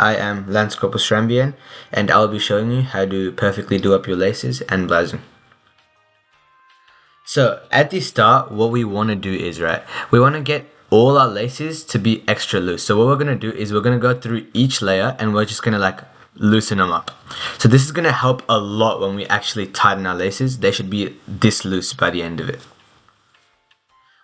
I am CDTLCPL Srambiyan, and I'll be showing you how to perfectly do up your laces and blousing. So at the start, what we want to do is, we want to get all our laces to be extra loose. So what we're going to do is we're going to go through each layer and we're just going to loosen them up. So this is going to help a lot when we actually tighten our laces. They should be this loose by the end of it.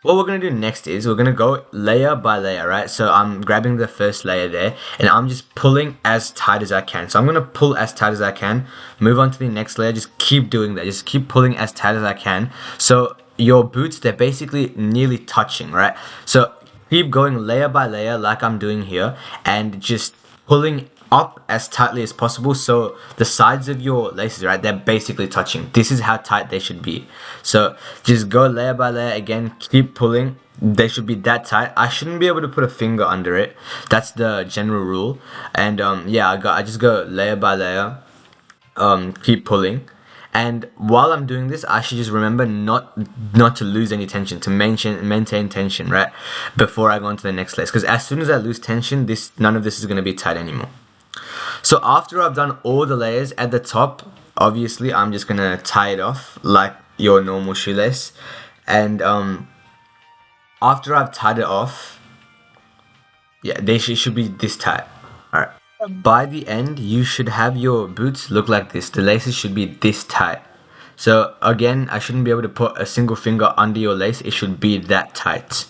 What we're going to do next is we're going to go layer by layer, right? So I'm grabbing the first layer there and I'm just pulling as tight as I can. So I'm going to pull as tight as I can, move on to the next layer, just keep doing that. Just keep pulling as tight as I can. So your boots, they're basically nearly touching, right? So keep going layer by layer like I'm doing here and just pulling up as tightly as possible so the sides of your laces, right, they're basically touching. This is how tight they should be. So just go layer by layer again, keep pulling. They should be that tight. I shouldn't be able to put a finger under it. That's the general rule. And yeah, I just go layer by layer, keep pulling. And while I'm doing this, I should just remember not to lose any tension, to maintain tension, right, before I go on to the next lace. Because as soon as I lose tension, none of this is going to be tight anymore. So after I've done all the layers at the top, obviously I'm just going to tie it off like your normal shoelace. And after I've tied it off, yeah, they should be this tight. Alright. By the end, you should have your boots look like this. The laces should be this tight. So again, I shouldn't be able to put a single finger under your lace. It should be that tight.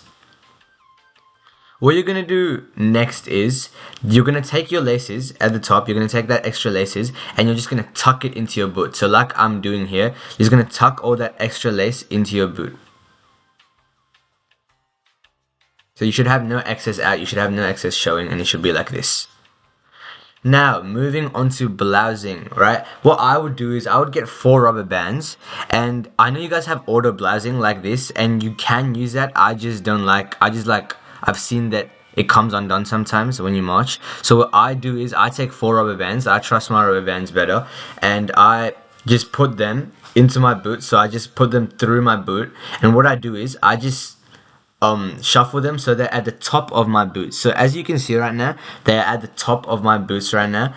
What you're going to do next is you're going to take your laces at the top, you're going to take that extra laces and you're just going to tuck it into your boot. So like I'm doing here, you're just going to tuck all that extra lace into your boot. So you should have no excess out, you should have no excess showing, and it should be like this. Now, moving on to blousing, right? What I would do is I would get 4 rubber bands, and I know you guys have auto blousing like this, and you can use that. I've seen that it comes undone sometimes when you march. So what I do is I take 4 rubber bands. I trust my rubber bands better, and I just put them into my boot. So I just put them through my boot, and what I do is I just shuffle them so they're at the top of my boots. So as you can see right now, they're at the top of my boots right now.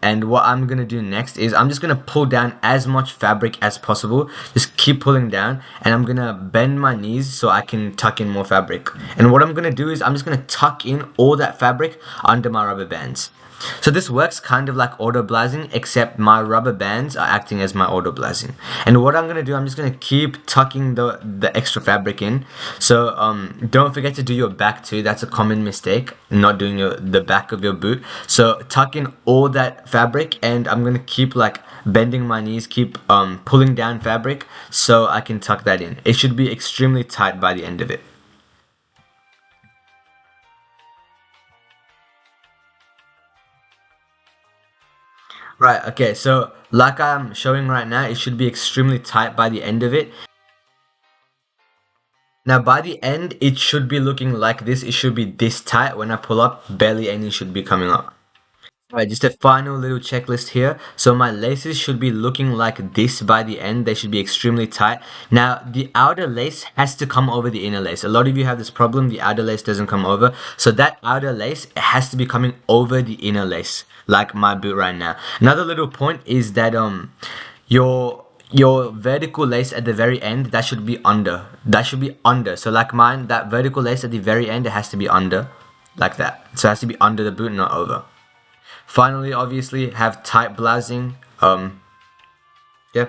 And what I'm gonna do next is I'm just gonna pull down as much fabric as possible. Just keep pulling down, and I'm gonna bend my knees so I can tuck in more fabric. And what I'm gonna do is I'm just gonna tuck in all that fabric under my rubber bands. So this works kind of like auto blousing, except my rubber bands are acting as my auto blousing. And what I'm going to do, I'm just going to keep tucking the extra fabric in. So don't forget to do your back too. That's a common mistake, not doing the back of your boot. So tuck in all that fabric, and I'm going to keep bending my knees, keep pulling down fabric so I can tuck that in. It should be extremely tight by the end of it. Right, okay, so like I'm showing right now, it should be extremely tight by the end of it. Now by the end, it should be looking like this. It should be this tight. When I pull up, barely any should be coming up. Alright, just a final little checklist here. So my laces should be looking like this by the end. They should be extremely tight. Now the outer lace has to come over the inner lace. A lot of you have this problem, the outer lace doesn't come over. So that outer lace, it has to be coming over the inner lace, like my boot right now. Another little point is that your vertical lace at the very end, that should be under. That should be under. So like mine, that vertical lace at the very end, it has to be under, like that. So it has to be under the boot, not over. Finally, obviously, have tight blousing. Yeah.